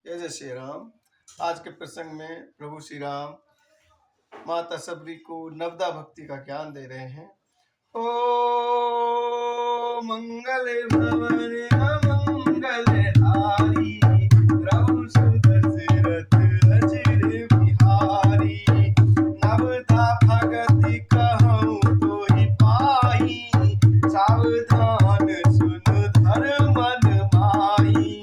जय जय श्री राम। आज के प्रसंग में प्रभु श्री राम माता सबरी को नवदा भक्ति का ज्ञान दे रहे हैं। ओ मंगल भवन अमंगल हारी, प्रभु सुदशरथ अचिर बिहारी। नवदा भगति कहूँ तो ही पाई, सावधान सुन धर्म मन माई।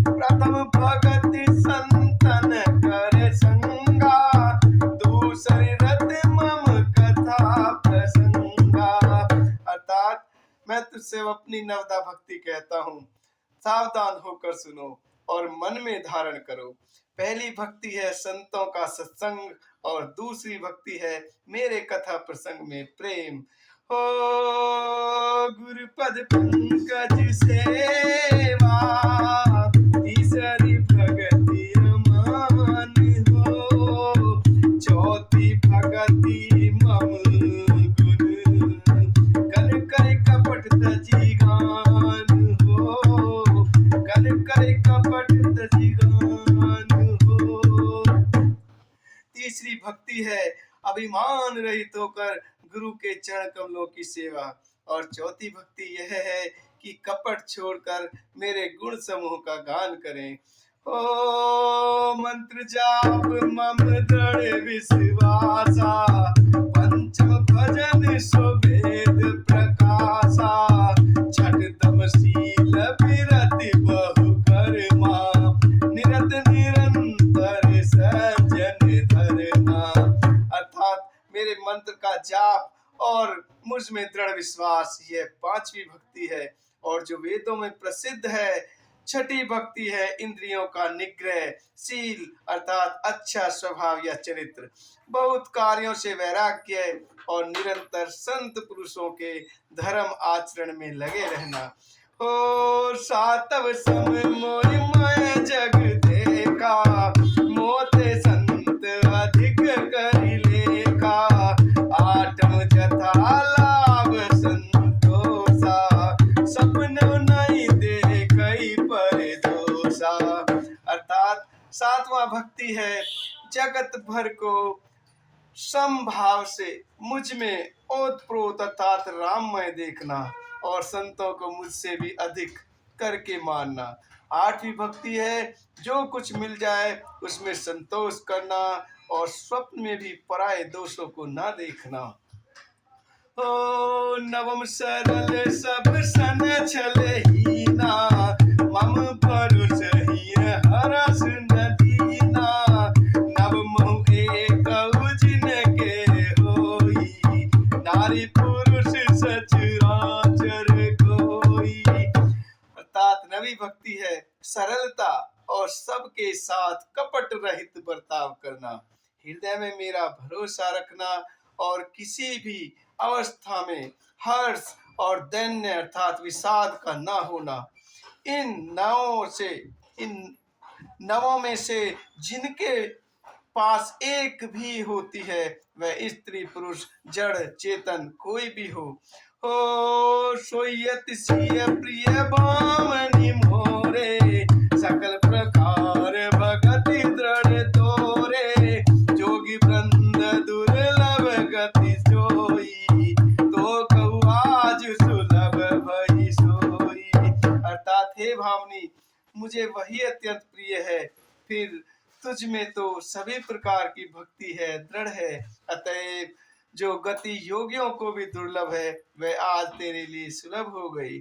प्रथम भगति संतन कर संगा, दूसरी रत मम कथा प्रसंगा। अर्थात मैं तुझसे अपनी नवदा भक्ति कहता हूँ, सावधान होकर सुनो और मन में धारण करो। पहली भक्ति है संतों का सत्संग और दूसरी भक्ति है मेरे कथा प्रसंग में प्रेम। हो गुरुपद पंकज सेवा, तीसरी भगति रमान हो, चौथी भगति मम गुण, कर कर कपट तजी गान हो, कर कर कपट तजी गान हो। तीसरी भक्ति है अभिमान रहित होकर गुरु के चरण कमलों की सेवा और चौथी भक्ति यह है कि कपट छोड़कर मेरे गुण समूह का गान करें। ओ मंत्र जाप मम दृढ़ विश्वासा, पंचम भजन सुभेद प्रकाशा। छठतम शील विरति बहु कर्मा, निरत निरंतर सज्जन धर्मा। अर्थात मेरे मंत्र का जाप और मुझ में दृढ़ विश्वास, यह पांचवी भक्ति है। और जो वेदों में प्रसिद्ध है छठी भक्ति है इंद्रियों का निग्रह, शील अर्थात अच्छा स्वभाव या चरित्र, बहुत कार्यों से वैराग्य और निरंतर संत पुरुषों के धर्म आचरण में लगे रहना। ओ सातव सम मोहि मैं जग देखा, मोते संत अधिक करि लेखा। आठम जथा लाभ संतोषा, सपन नहीं देखई परदोषा। अर्थात सातवां भक्ति है जगत भर को समभाव से मुझ में ओतप्रोत अर्थात राममय देखना और संतों को मुझसे भी अधिक करके मानना। आठवीं भक्ति है जो कुछ मिल जाए उसमें संतोष करना और स्वप्न में भी पराये दोषों को ना देखना। ओ नवम सरल सब सन छले हीना, मम भरोस हीन हरस न दीना। नवम एक जिन के होई, नारी पुरुष सचराचर कोई। अर्थात नवी भक्ति है सरलता और सबके साथ कपट रहित बर्ताव करना, हृदय में मेरा भरोसा रखना और किसी भी अवस्था में हर्ष और दैन्य अर्थात विषाद का ना होना। इन नवों में से जिनके पास एक भी होती है वह स्त्री पुरुष जड़ चेतन कोई भी हो। ओ सोयत सिय प्रिय भावनि मोरे, सकल प्रकार भगति दृढ़ तोरे। जोगी वृंद दुर्लभ गति सोई, तो कहु आज सुलभ भई सोई। अर्थात हे भावनी मुझे वही अत्यंत प्रिय है, फिर तुझ में तो सभी प्रकार की भक्ति है, दृढ़ है। अतएव जो गति योगियों को भी दुर्लभ है वह आज तेरे लिए सुलभ हो गई।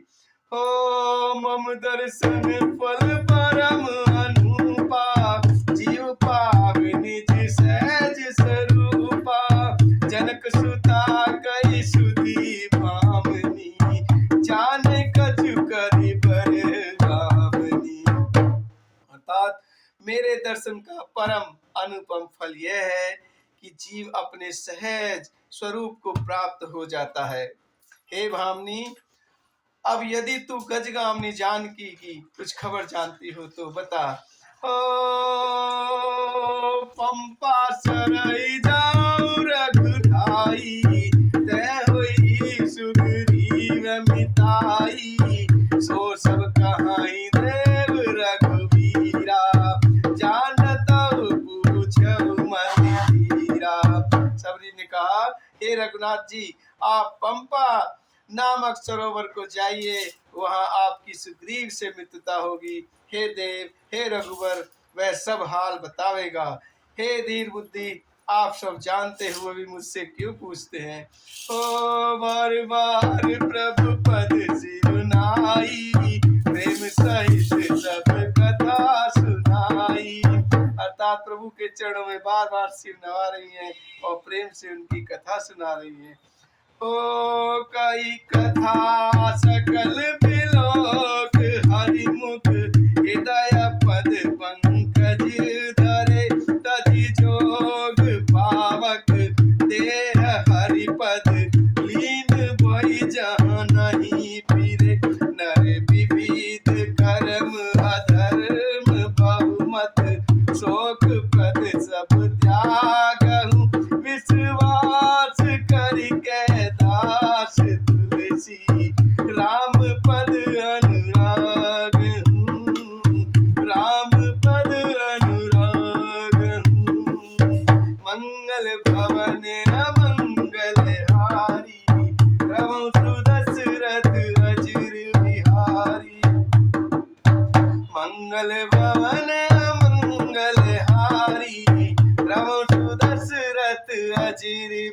ओ मम दर्शन फल परम अनुपा, जीव पावे निज सहज स्वरूपा। जनक सुता कई सुधी भामनी, जाने कछु करि बर गामनी। अर्थात मेरे दर्शन का परम अनुपम फल यह है कि जीव अपने सहज स्वरूप को प्राप्त हो जाता है। हे भामनी अब यदि तू गजगामिनी जानकी की कुछ खबर जानती हो तो बता। ओ पंपा सरई जाऊं रघुराई, तै होई सुग्रीव मिताई। सो सब कहाई देव रघुवीरा, रघुनाथ जी आप पंपा नामक सरोवर को जाइए, वहां आपकी सुग्रीव से मित्रता होगी। हे देव, हे रघुवर, वह सब हाल बतावेगा। हे धीर बुद्धि, आप सब जानते हुए भी मुझसे क्यों पूछते हैं? ओ बार बार प्रभु पद सिरुनाई, प्रेम सहित सब कथा सुनाई। अर्थात प्रभु के चरणों में बार बार सिर नवा रही हैं और प्रेम से उनकी कथा सुना रही हैं। ओ कई कथा सकल बिलोक, हरिमुख हृदय पद पंकज धरे, तजी जोग पावक देह हरिपद लीन भई जहाँ नहीं फिरे। नर विविध कर्म अधर्म बहुमत, शोक पद सब त्यागहु, विश्वास करिके दास तुलसी राम पद अनुराग हूँ, राम पद अनुराग हूँ। मंगल भवन अमंगल हारी, रवं सुदशरथ अजिर बिहारी। मंगल भवन